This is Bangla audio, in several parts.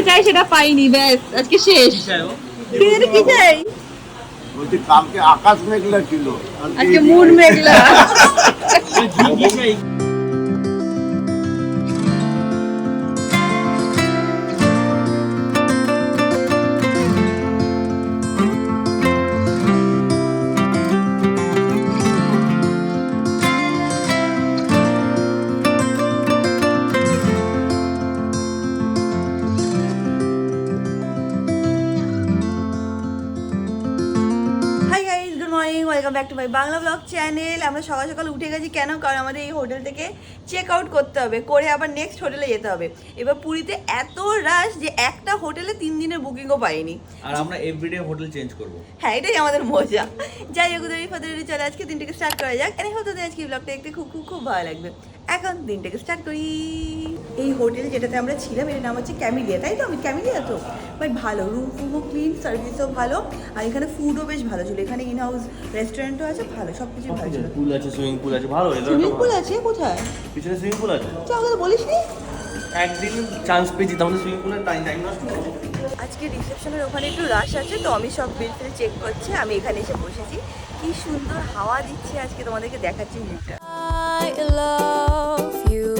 চাই সেটা পাইনি, ব্যাস আজকে শেষ। কি চাই? বলছি কালকে আকাশ মেঘলা ছিল, আজকে moon Meghla. Welcome back to my Bangla blog channel. আমরা সকাল সকাল উঠে গেছি, কেন? কারণ আমাদের এই হোটেল থেকে চেক আউট করতে হবে, করে আবার নেক্সট হোটেলে যেতে হবে। এবার পুরীতে এত রাশ যে একটা হোটেলে 3 দিনের বুকিংও পাইনি, আর আমরা এভরিডে হোটেল চেঞ্জ করব। হ্যাঁ, এটাই আমাদের মজা। যাই হোক, ফাদারি চলে আজকে দিনটাকে স্টার্ট করা যাক। এনে হতে আজকে ব্লগটা দেখতে খুব খুব খুব ভালো লাগবে। এখন দিনটাকে স্টার্ট করি। এই হোটেল যেটাতে আমরা ছিলাম এর নাম হচ্ছে ক্যামিলিয়া, তাই তো? আমি ক্যামিলিয়া তো, বাট ভালো, রুম ফুমও ক্লিন, সার্ভিসও ভালো, আর এখানে ফুডও বেশ ভালো ছিল। এখানে ইন হাউস রেস্টুরেন্টও আছে, ভালো, সব কিছু ভালো ছিল। পুল আছে, সুইমিং পুল আছে, ভালো। সুইমিং পুল আছে কোথায়? পিছনে সুইমিং পুল আছে। তো আমাকে বলিস নি? একদিন চান্স পেয়েছি, তাহলে সুইমিং পুলের টাইম নষ্ট করবো। আজকে রিসেপশনের ওখানে একটু রাশ আছে, তো আমি সব বিল ফিল চেক করছি। আমি এখানে এসে বসেছি, কি সুন্দর হাওয়া দিচ্ছে আজকে, তোমাদেরকে দেখাচ্ছি ভিউটা। I love you.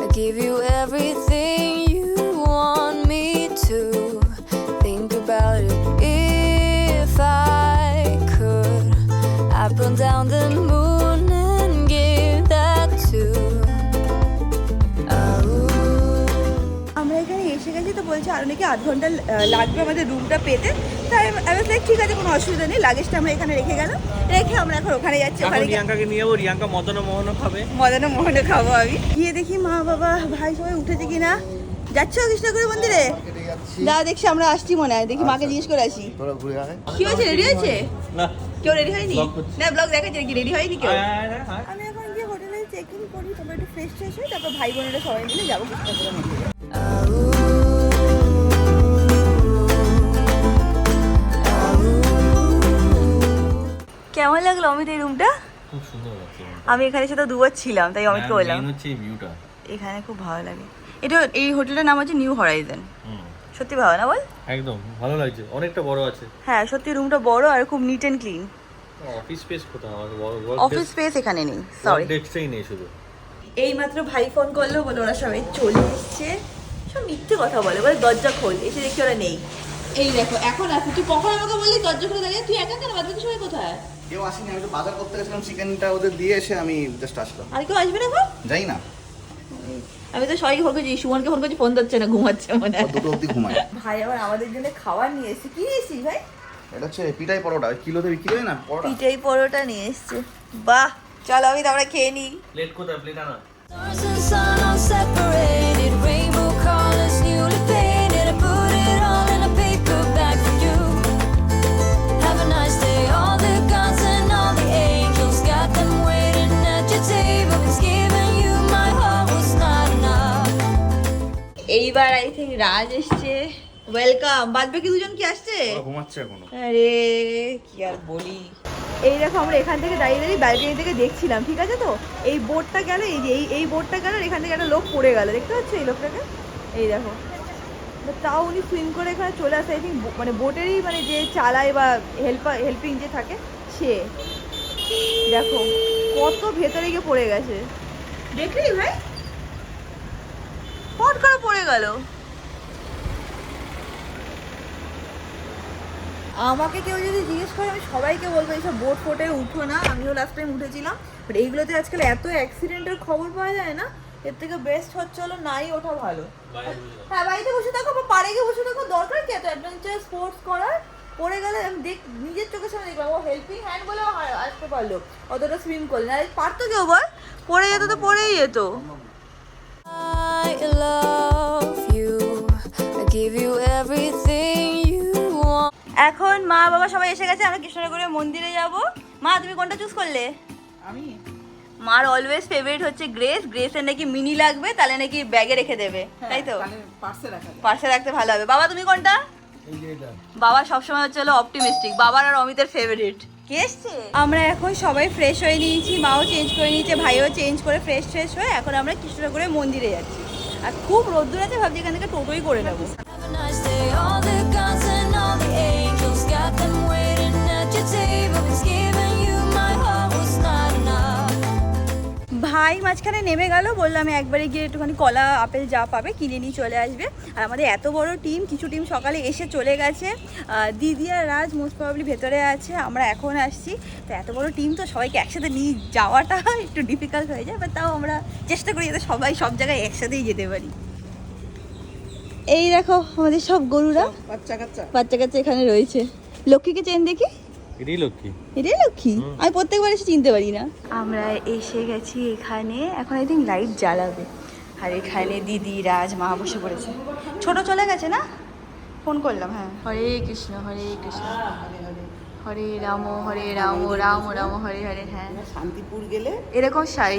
I give you everything you want me to. Think about it if I could. I'd burn down the moon and give that to. আমরা এখানে এসে গেছি, তো বলছে আরও নাকি 8 ঘন্টা লাগবে আমাদের রুমটা পেতে। তাই আমি ঠিক আছে, কোনো অসুবিধা নেই। লাগেজটা আমরা এখানে রেখে গেলাম, রেখে আমরা এখন ওখানে যাচ্ছি। ওখানে রিয়াঙ্কাকে নিয়ে যাবো, রিয়াঙ্কা মদন মোহনও খাবে। মদন মোহনে খাবো আমি। গিয়ে দেখি মা বাবা ভাই সবাই উঠেছে কিনা। যাচ্ছ কৃষ্ণগুড়ি মন্দিরে? দাদা দেখছি আমরা আসছি মনে হয়, দেখি মাকে জিজ্ঞেস করে আসি। কি হয়েছে, রেডি হয়েছে? না, কেউ রেডি হয়নি? না, ব্লগ দেখাচ্ছে নাকি? রেডি হয়নি কেউ? হ্যাঁ। আমি এখন গিয়ে হোটেলে চেক ইন করি, তারপর একটু ফ্রেশ ট্রেশ হই, তারপর ভাই বোনেরা সবাই মিলে যাবো কৃষ্ণগুড়ি মন্দিরে। কেমন লাগলো অমিত এই রুমটা? খুব সুন্দর লাগছে। আমি এখানে সাথে 2বার ছিলাম, তাই অমিতকে বললাম মেইন হচ্ছে এই ভিউটা। এখানে খুব ভালো লাগে। এটা এই হোটেলটার নাম হচ্ছে নিউ হরাইজন। সত্যি ভালো না বল? একদম ভালো লাগছে, অনেকটা বড় আছে। হ্যাঁ, সত্যি রুমটা বড় আর খুব neat and clean. Office space কোথাও? অফিস স্পেস এখানে নেই, সরি। ডেস্কটাই নেই শুধু। এইমাত্র ভাই ফোন করলো, বলে ওরা সবাই চলে এসছে। সব মিথ্যে কথা বলে, বলে দরজা খোল, এসে দেখি ওরা নেই। এই দেখো এখন আসছে। তুই কখন আমাকে বললি দরজা খুলে দাঁড়িয়ে? তুই একা কেন? বাকি সবাই কোথায়? কেউ আসেনি, আমি তো বাজার করতে গেছিলাম, চিকেনটা ওদের দিয়ে এসে আমি জাস্ট আসলাম। আর কেউ আসবে না এখন? যাই না, আমি তো সবাইকে ফোন করছি, সুমনকে ফোন করছি, ফোন ধরছে না, ঘুমাচ্ছে মনে হয়। দুটো অবধি ঘুমাই। ভাই আবার আমাদের জন্য খাবার নিয়ে এসেছে। কি নিয়ে এসেছিস ভাই? এটা হচ্ছে পিঠাই পরোটা, কিলোতে বিক্রি হয় না পরোটা। পিঠাই পরোটা নিয়ে এসছে। বাহ, চলো আমি আমরা খেয়ে নিই। প্লেট কোথায়? প্লেট আনা। Stars and sun all separated, rainbow colors newly painted. I put it all in a paper bag for you. Have a nice day. All the gods and all the angels got them waiting at your table. It's giving you my heart was not enough. এইবার আই থিঙ্ক রাজ এসছে। ওয়েলকাম। বাদ বাকি দুজন কি আসছে? ঘুমাচ্ছে এখনো। আরে কি আর বলি। এই দেখো আমরা এখান থেকে দাঁড়িয়ে দাঁড়িয়ে ব্যালকনি থেকে দেখছিলাম, ঠিক আছে? তো এই বোটটা গেল, এই যে এই বোটটা গেল, এখান থেকে একটা লোক পড়ে গেল, দেখতে পাচ্ছ এই লোকটাকে? এই দেখো। তাও উনি সুইম করে এখানে চলে আসে। আই থিঙ্ক মানে বোটেরই মানে যে চালায় বা হেল্পিং যে থাকে সে। দেখো কত ভেতরে গিয়ে পড়ে গেছে, দেখলি ভাই? পট করে পড়ে গেল। আমাকে কেউ যদি জিজ্ঞেস করে, আমি সবাইকে বলবো এইসব বোট ফোটে উঠো না। আমিও লাস্ট টাইম উঠেছিলাম, বাট এইগুলোতে আজকাল এত অ্যাক্সিডেন্টের খবর পাওয়া যায় না, এর থেকে বেস্ট হচ্ছে হলো নাই ওঠা ভালো। হ্যাঁ, বাড়িতে বসে থাকো বা পাড়ে গিয়ে বসে থাকো, দরকার কি এত অ্যাডভেঞ্চার স্পোর্টস করার? পড়ে গেলে আমি নিজের চোখের সামনে দেখলাম, ও হেল্পিং হ্যান্ড বলে আসতে পারলো, অতটা সুইম করলে। আর পারতো কেউ বল? পড়ে যেত তো পড়েই যেত। I love you. I give you everything you want. এখন মা বাবা সবাই এসে গেছে, আমরা কৃষ্ণনগরে মন্দিরে যাব। মা তুমি কোনটা চুজ করলে? আমি মার অলওয়েজ ফেভারিট হচ্ছে গ্রেস। গ্রেসের নাকি মিনি লাগবে, তাহলে নাকি ব্যাগে রেখে দেবে, তাই তো? পার্সে রাখতে ভালো হবে। বাবা তুমি কোনটা? বাবা সবসময় হচ্ছে হলো অপটিমিস্টিক, বাবার আর অমিতের ফেভারিট। কে এসছে? আমরা এখন সবাই ফ্রেশ হয়ে নিয়েছি, মাও চেঞ্জ করে নিয়েছে, ভাইও চেঞ্জ করে ফ্রেশ হয়ে এখন আমরা কৃষ্ণনগরে মন্দিরে যাচ্ছি। আর খুব রোদ্দুর আছে, ভাবছি এখান থেকে টোটোই করে নেবো। Have a a nice day. All the gods and all the angels got them waiting at your table. 'Cause giving you my heart was not enough. ভাই মাঝখানে নেমে গেল, বললাম আমি একবারে গিয়ে একটুখানি কলা আপেল যা পাবে কিনে নিয়ে চলে আসবে। আর আমাদের এত বড় টিম, কিছু টিম সকালে এসে চলে গেছে, দিদি আর রাজ মোস্ট প্রবাবলি ভেতরে আছে, আমরা এখন আসছি। তো এত বড় টিম তো সবাইকে একসাথে নিয়ে যাওয়াটা একটু ডিফিকাল্ট হয়ে যায়, বাট তাও আমরা চেষ্টা করি যাতে সবাই সব জায়গায় একসাথেই যেতে পারি। এই দেখো আমাদের সব গরুরা, বাচ্চা কাচ্চা এখানে রয়েছে। লক্ষ্মীকে চেন দেখি, এটাই লক্ষ্মী। এটাই লক্ষ্মী, আমি প্রত্যেকবার এসে চিনতে পারি না। আমরা এসে গেছি এখানে, এখন আই থিঙ্ক লাইট জ্বালাবে। আর এখানে দিদি রাজ মা বসে পড়েছে, ছোট চলে গেছে না, ফোন করলাম। হ্যাঁ, হরে কৃষ্ণ হরে রাম রাম রাম হরে হরে। হ্যাঁ, শান্তিপুর গেলে এরকম শাড়ি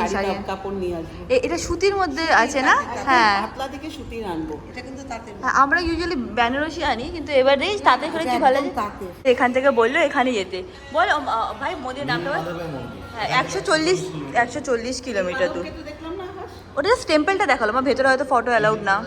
কাপড় নিয়ে আসবো। এটা সুতির মধ্যে আছে না? হ্যাঁ, পাতলা দিকে সুতির আনবো। এটা কিন্তু তাঁতের হ্যাঁ, আমরা ইউজুয়ালি বেনারসি আনি, কিন্তু এবারে তাতে করে কি ভালো লাগে? তাঁতের। এখান থেকে বললো এখানে যেতে। বল ভাই মোদির নামটা বল। হ্যাঁ, 140 কিলোমিটার দূর। দেখলাম না আকাশ? ওটা জাস্ট টেম্পলটা দেখালো, আমার ভেতরে হয়তো ফটো অ্যালাউড না।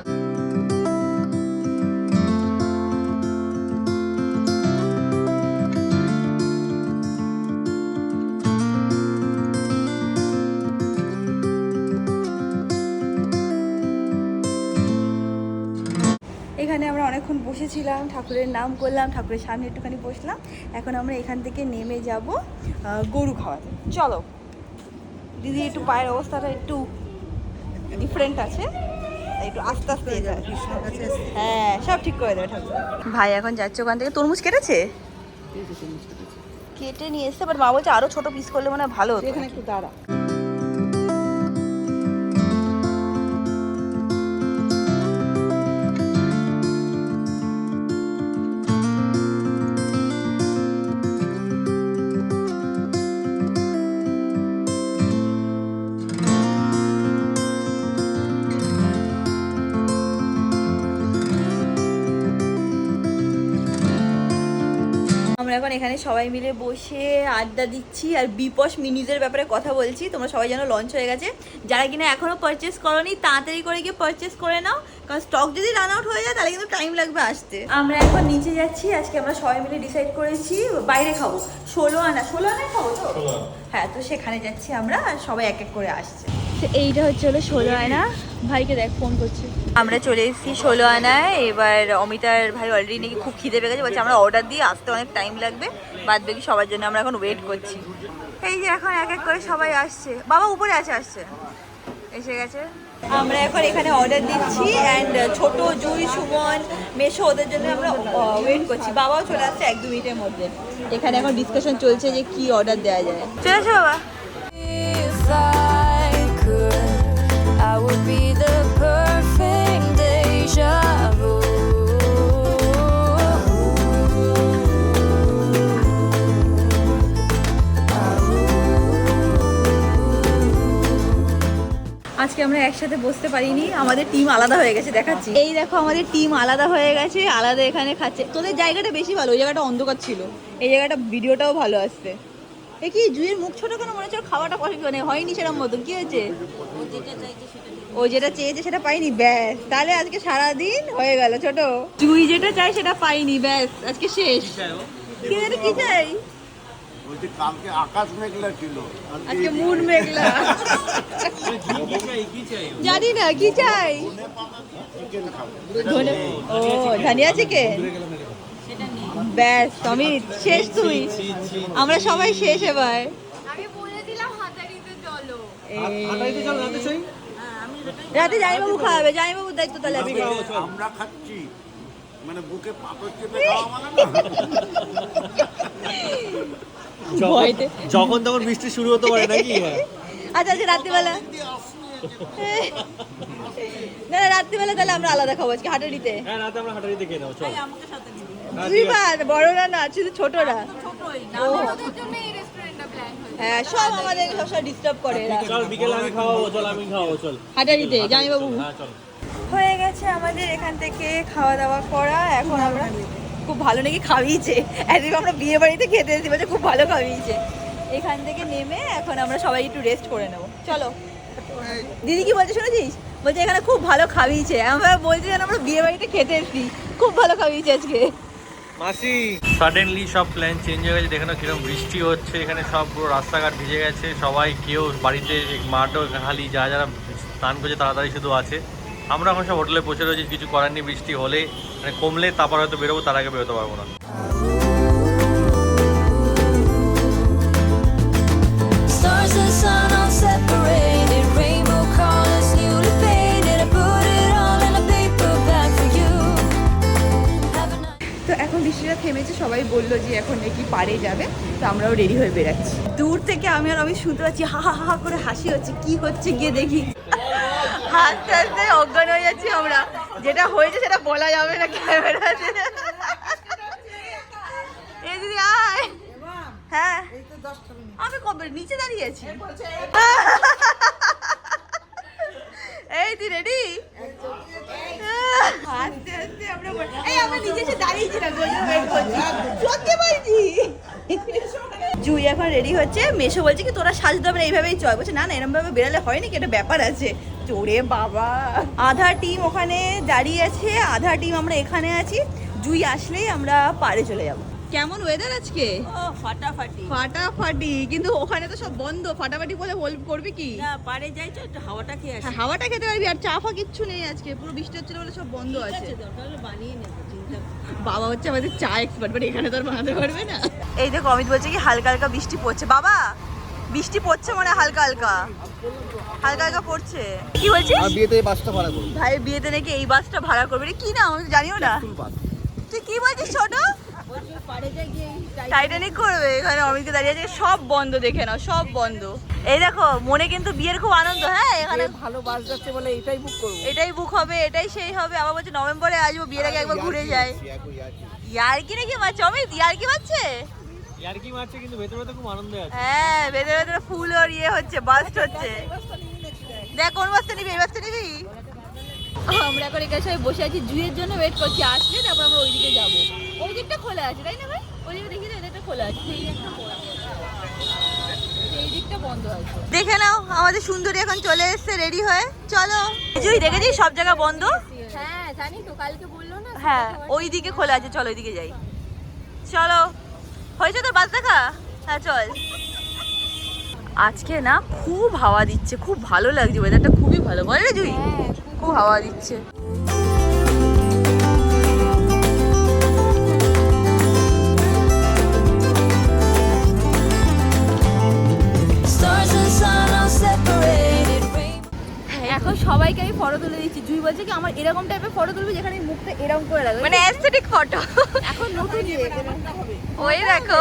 এখানে আমরা অনেকক্ষণ বসেছিলাম, ঠাকুরের নাম করলাম, ঠাকুরের সামনে একটুখানি বসলাম। এখন আমরা এখান থেকে নেমে যাব গরু খাওয়াতে। চলো দিদি, একটু পায়ের অবস্থাটা একটু ডিফারেন্ট আছে, তাই একটু আস্তে আস্তে যেতে হয়। হ্যাঁ, সব ঠিক করে দেবে ঠাকুর। ভাই এখন যাচ্ছে ওখান থেকে, তরমুজ কেটেছে, কেটে নিয়ে এসছে, বাট মা বলছে আরো ছোট পিস করলে মনে হয় ভালো হতো। এখানে একটু দাঁড়া। আমরা এখন এখানে সবাই মিলে বসে আড্ডা দিচ্ছি আর বিপস মিনিজের ব্যাপারে কথা বলছি। তোমরা সবাই যেন লঞ্চ হয়ে গেছে, যারা কিনা এখনো পারচেস করোনি তাড়াতাড়ি করে গিয়ে পারচেস করে নাও, কারণ স্টক যদি রান আউট হয়ে যায় তাহলে কিন্তু টাইম লাগবে আসতে। আমরা এখন নিচে যাচ্ছি, আজকে আমরা সবাই মিলে ডিসাইড করেছি বাইরে খাবো, 16 আনায় খাবো তো। হ্যাঁ, তো সেখানে যাচ্ছি আমরা, আর সবাই এক এক করে আসছে। এইটা হচ্ছে হলো 16 আনা, ভাইকে দেখ ফোন করছি। আমরা চলে এসেছি 16 আনায়। এবার অমিতার ভাই অলরেডি নাকি খুব খিদে পেয়ে গেছে, বলছে আমরা অর্ডার দিয়ে আসতে অনেক টাইম লাগবে, বাদ বাকি সবার জন্য আমরা এখন ওয়েট করছি। এই যে এখন এক এক করে সবাই আসছে, বাবা উপরে আসছে, এসে গেছে। আমরা এখন এখানে অর্ডার দিচ্ছি, অ্যান্ড ছোট জুই সুমন মেশো ওদের জন্য আমরা ওয়েট করছি। বাবাও চলে আসছে 1-2 মিনিটের মধ্যে। এখানে এখন ডিসকাশন চলছে যে কি অর্ডার দেওয়া যায়। চলে আসো বাবা। If I could, I would be the perfect deja vu. আজকে আমরা একসাথে বসতে পারিনি, আমাদের টিম আলাদা হয়ে গেছে, দেখাচ্ছি। এই দেখো আমাদের টিম আলাদা হয়ে গেছে, আলাদা এখানে খাচ্ছে। তোদের জায়গাটা বেশি ভালো, ওই জায়গাটা অন্ধকার ছিল, এই জায়গাটা ভিডিওটাও ভালো আসছে। এ কি জুয়ের মুখ ছোট কেন মনে হচ্ছে? খাওয়াটা মানে হয়নি সেরকম মতন, কি হয়েছে? ও যেটা চেয়েছে সেটা পাইনি, ব্যাস। তাহলে আজকে সারাদিন হয়ে গেল ছোট, জুই যেটা চাই সেটা পাইনি, ব্যাস আজকে শেষ। কি জানি কি চাই? কালকে আকাশ মেঘলা ছিল, আজকে মুন মেঘলা। জানি না কি চাই। ও ধনিয়া চিকেন, ব্যাস অমিত শেষ, তুই আমরা সবাই শেষ এবার। আমি বলে দিলাম হাতারিতে চলো। রাতে জামাইবাবু খাওয়াবে, জামাইবাবুর দায়িত্ব তাহলে আজকে। আমরা খাচ্ছি মানে বুকে পাথর চেপে খাওয়া মানে না। ভয়তে যখন তখন বৃষ্টি শুরু হতে পারে নাকি? আচ্ছা আচ্ছা, রাত্রিবেলা না না, রাত্রিবেলা তাহলে আমরা আলাদা খাবো আজকে হাটারিতে। হ্যাঁ, রাতে আমরা হাটারিতে খেয়ে নেবো, চল। দুইবার, বড়রা না, শুধু ছোটরা। ওদের জন্য এই রেস্টুরেন্টটা প্ল্যান হয়েছে। হ্যাঁ, সব আমাদের সবসময় ডিস্টার্ব করে এরা। চল বিকেলে আমি খাওয়াবো, চল আমি খাওয়াবো, চল হাটারিতে জামাইবাবু। হ্যাঁ চল। হয়ে গেছে আমাদের এখান থেকে খাওয়া দাওয়া করা। এখন আমরা খুব ভালো নাকি খাওয়িয়েছে, একদিন আমরা বিয়ে বাড়িতে খেতে এসেছি, বলছে খুব ভালো খাওয়িয়েছে। এখান থেকে নেমে এখন আমরা সবাই একটু রেস্ট করে নেবো, চলো। দিদি কি বলছে শুনেছিস? বলছে এখানে খুব ভালো খাওয়িয়েছে, আমরা বলছি যেন আমরা বিয়ে বাড়িতে খেতে এসেছি, খুব ভালো খাওয়িয়েছে আজকে। মাসি সাডেনলি সব প্ল্যান চেঞ্জ হয়ে গেছে, দেখে না কিরকম বৃষ্টি হচ্ছে এখানে, সব পুরো রাস্তাঘাট ভিজে গেছে, সবাই কেউ বাড়িতে মাঠও খালি, যারা স্নান করছে তাড়াতাড়ি শুধু আছে। আমরা এখন সব হোটেলে বসে রয়েছি, কিছু করার নেই, বৃষ্টি হলে মানে কমলে তারপর হয়তো বেরোবো, তার আগে বেরোতে পারবো না। Stars and sun all separated, rainbow colors newly painted. I put it all in a paper bag for you. Have a nice তো এখন বৃষ্টিটা থেমেছে, সবাই বললো যে এখন নাকি পাড়ে যাবে, তো আমরাও রেডি হয়ে বেরাচ্ছি। দূর থেকে আমি আর আমি শুনতে পাচ্ছি হা হা হা করে হাসি হচ্ছে, কি হচ্ছে গিয়ে দেখি। হাসতে হাসতে অজ্ঞান হয়ে যাচ্ছি আমরা, যেটা হয়েছে সেটা বলা যাবে না ক্যামেরাতে। এই দিদি আয়। হ্যাঁ আমি কবে নিচে দাঁড়িয়ে আছি। এই তুই রেডি? হাসতে হাসতে আমরা এই আমরা নিচে এসে দাঁড়িয়েছিলাম, ওয়েট করছি, সত্যি বলছি। জুই এখন রেডি হচ্ছে, মেশো বলছে কি তোরা সাজতে হবে না, এইভাবেই চল। বলছে না না এরকম ভাবে বেরালে হয় নাকি, একটা ব্যাপার আছে। চোরে বাবা, আধা টিম ওখানে দাঁড়িয়ে আছে, আধা টিম আমরা এখানে আছি। জুই আসলেই আমরা পাড়ে চলে যাব। কেমন ওয়েদার আজকে? ফাটাফাটি ফাটাফাটি, কিন্তু ওখানে তো সব বন্ধ। ফাটাফাটি বলে করবি কি? না পারে যাইছো একটু হাওয়াটা খেয়ে আসি। হ্যাঁ, হাওয়াটা খেতে পারবি, আর চা ফা কিচ্ছু নেই আজকে, পুরো বৃষ্টি হচ্ছিল বলে সব বন্ধ আছে। দরকার হলে বানিয়ে নেবো, চিন্তা বাবা হচ্ছে আমাদের চা এক্সপার্ট, বাট এখানে তো আর বানাতে পারবে না। এই দেখো অমিত বলছে কি হালকা হালকা বৃষ্টি পড়ছে। বাবা বৃষ্টি পড়ছে মানে হালকা হালকা হালকা হালকা পড়ছে। কি বলছিস? আর বিয়েতে এই বাসটা ভাড়া করবো। ভাই বিয়েতে নাকি এই বাসটা ভাড়া করবে রে, কি না আমি তো জানিও না। তুই কি বলছিস ছোট? বলছি পারে যাই গিয়ে টাইটানিক করবে এখানে, অমিতকে দাঁড়িয়ে আছে, সব বন্ধ দেখে নাও, সব বন্ধ। এই দেখো মনে কিন্তু বিয়ের খুব আনন্দ। হ্যাঁ এখানে ভালো বাস যাচ্ছে বলে এটাই বুক করবো। এটাই বুক হবে, এটাই সেই হবে। আবার বলছে নভেম্বরে আসবো, বিয়ের আগে একবার ঘুরে যায়। ইয়ার্কি নাকি মারছে অমিত? ইয়ার্কি মারছে? ইয়ার্কি মারছে কিন্তু ভেতরে তো খুব আনন্দ আছে। হ্যাঁ ভেতরে ভেতরে ফুল আর ইয়ে হচ্ছে, বাস্ট হচ্ছে। দেখ কোন বাসটা নিবি? এই বাসটা নিবি? আমরা এখন এখানে সবাই বসে আছি, জুয়ের জন্য ওয়েট করছি, আসলে তারপর আমরা ওইদিকে যাবো। ওই দিকটা খোলা আছে তাই না ভাই? ওই দিকে দেখি না, এটা খোলা আছে, সেই দিকটা খোলা আছে, এই দিকটা বন্ধ আছে। দেখে নাও আমাদের সুন্দরী এখন চলে এসেছে রেডি হয়ে। চলো জুই, দেখেছিস সব জায়গা বন্ধ। হ্যাঁ জানি তো, কালকে বললো না। হ্যাঁ ওই দিকে খোলা আছে, চলো ওইদিকে যাই। চলো হয়েছে তো বাস দেখা? হ্যাঁ চল। আজকে না খুব হাওয়া দিচ্ছে, খুব ভালো লাগছে, ওয়েদারটা খুবই ভালো, বল রে জুই? খুব হাওয়া দিচ্ছে। stars and sun all separated, rainbow. এখন সবাইকে আমি ফটো তুলে দিচ্ছি। জুই বলছে কি আমার এরকম টাইপের ফটো তুলবি যেখানে মুখটা এরকম করে লাগবে, মানে অ্যাস্থেটিক ফটো। এখন নতুন ওই দেখো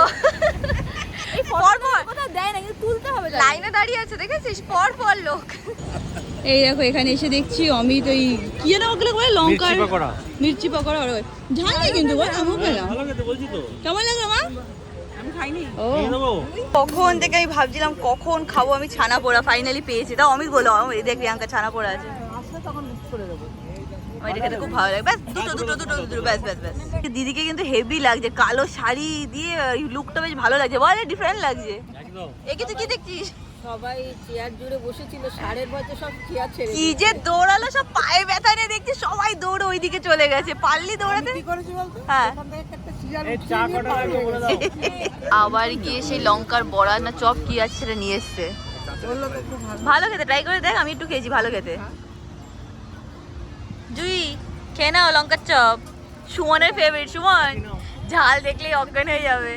এই ফটো কথা দেয় না, কিন্তু তুলতে হবে, লাইনে দাঁড়িয়ে আছে দেখেছিস, পর পর লোক। এই দেখো এখানে এসে দেখছি অমিত ওই কি যেন ওগুলো বলে লঙ্কা মির্চি পকোড়া, আর ওই ঝাল নেই কিন্তু বল, আমও পেলাম। ভালো খেতে বলছি তো। কেমন লাগলো মা? আমি খাইনি। ও নিয়ে নেবো? কখন থেকে আমি ভাবছিলাম কখন খাবো আমি ছানা পোড়া, ফাইনালি পেয়েছি। তাও অমিত বলো এই দেখ প্রিয়াঙ্কা ছানা পোড়া আছে, আসলে তখন মিক্স করে দেবো। ওইটা খেতে খুব ভালো লাগে। ব্যাস দুটো দুটো দুটো দুটো ব্যাস ব্যাস ব্যাস। দিদিকে কিন্তু হেভি লাগছে, কালো শাড়ি দিয়ে লুকটা বেশ ভালো লাগছে, বল ডিফারেন্ট লাগছে। একদম। একে তুই কি দেখছিস? সবাই চেয়ার জুড়ে বসেছিল, সাড়ের বয়সে সব চেয়ার ছেড়ে কি যে দৌড়ালো, সব পায়ে ব্যথা নিয়ে দেখছি সবাই দৌড়ে ওইদিকে চলে গেছে। পারলি দৌড়াতে? কি করেছি বলতো? হ্যাঁ। এখান থেকে একটা চেয়ার এই চা কটা লাগবে বলে দাও। আবার গিয়ে সেই লঙ্কার বড়া না চপ কি আছে সেটা নিয়ে এসছে। বললো তো খুব ভালো। ভালো খেতে, ট্রাই করে দেখ, আমি একটু খেয়েছি, ভালো খেতে। জুই খেয়ে নাও লঙ্কার চপ, সুমনের ফেভারিট। সুমন ঝাল দেখলেই অজ্ঞান হয়ে যাবে।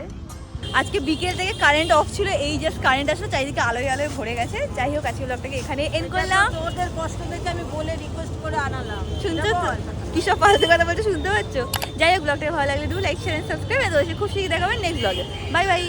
আজকে বিকেল থেকে কারেন্ট অফ ছিল, এই জাস্ট কারেন্ট আসলে চারিদিকে আলোয় আলোয় ভরে গেছে। যাই হোক আজকে ব্লগটাকে এখানে এন্ড করলাম। তোদের কষ্ট দেখে আমি বলে রিকোয়েস্ট করে আনালাম। শুনছো তো কি সব ফালতু কথা বলছো, শুনতে পাচ্ছ? যাই হোক ব্লগটা ভালো লাগলে do like share and subscribe, খুব শীঘ্রই দেখাবেন নেক্সট ব্লগে। Bye by.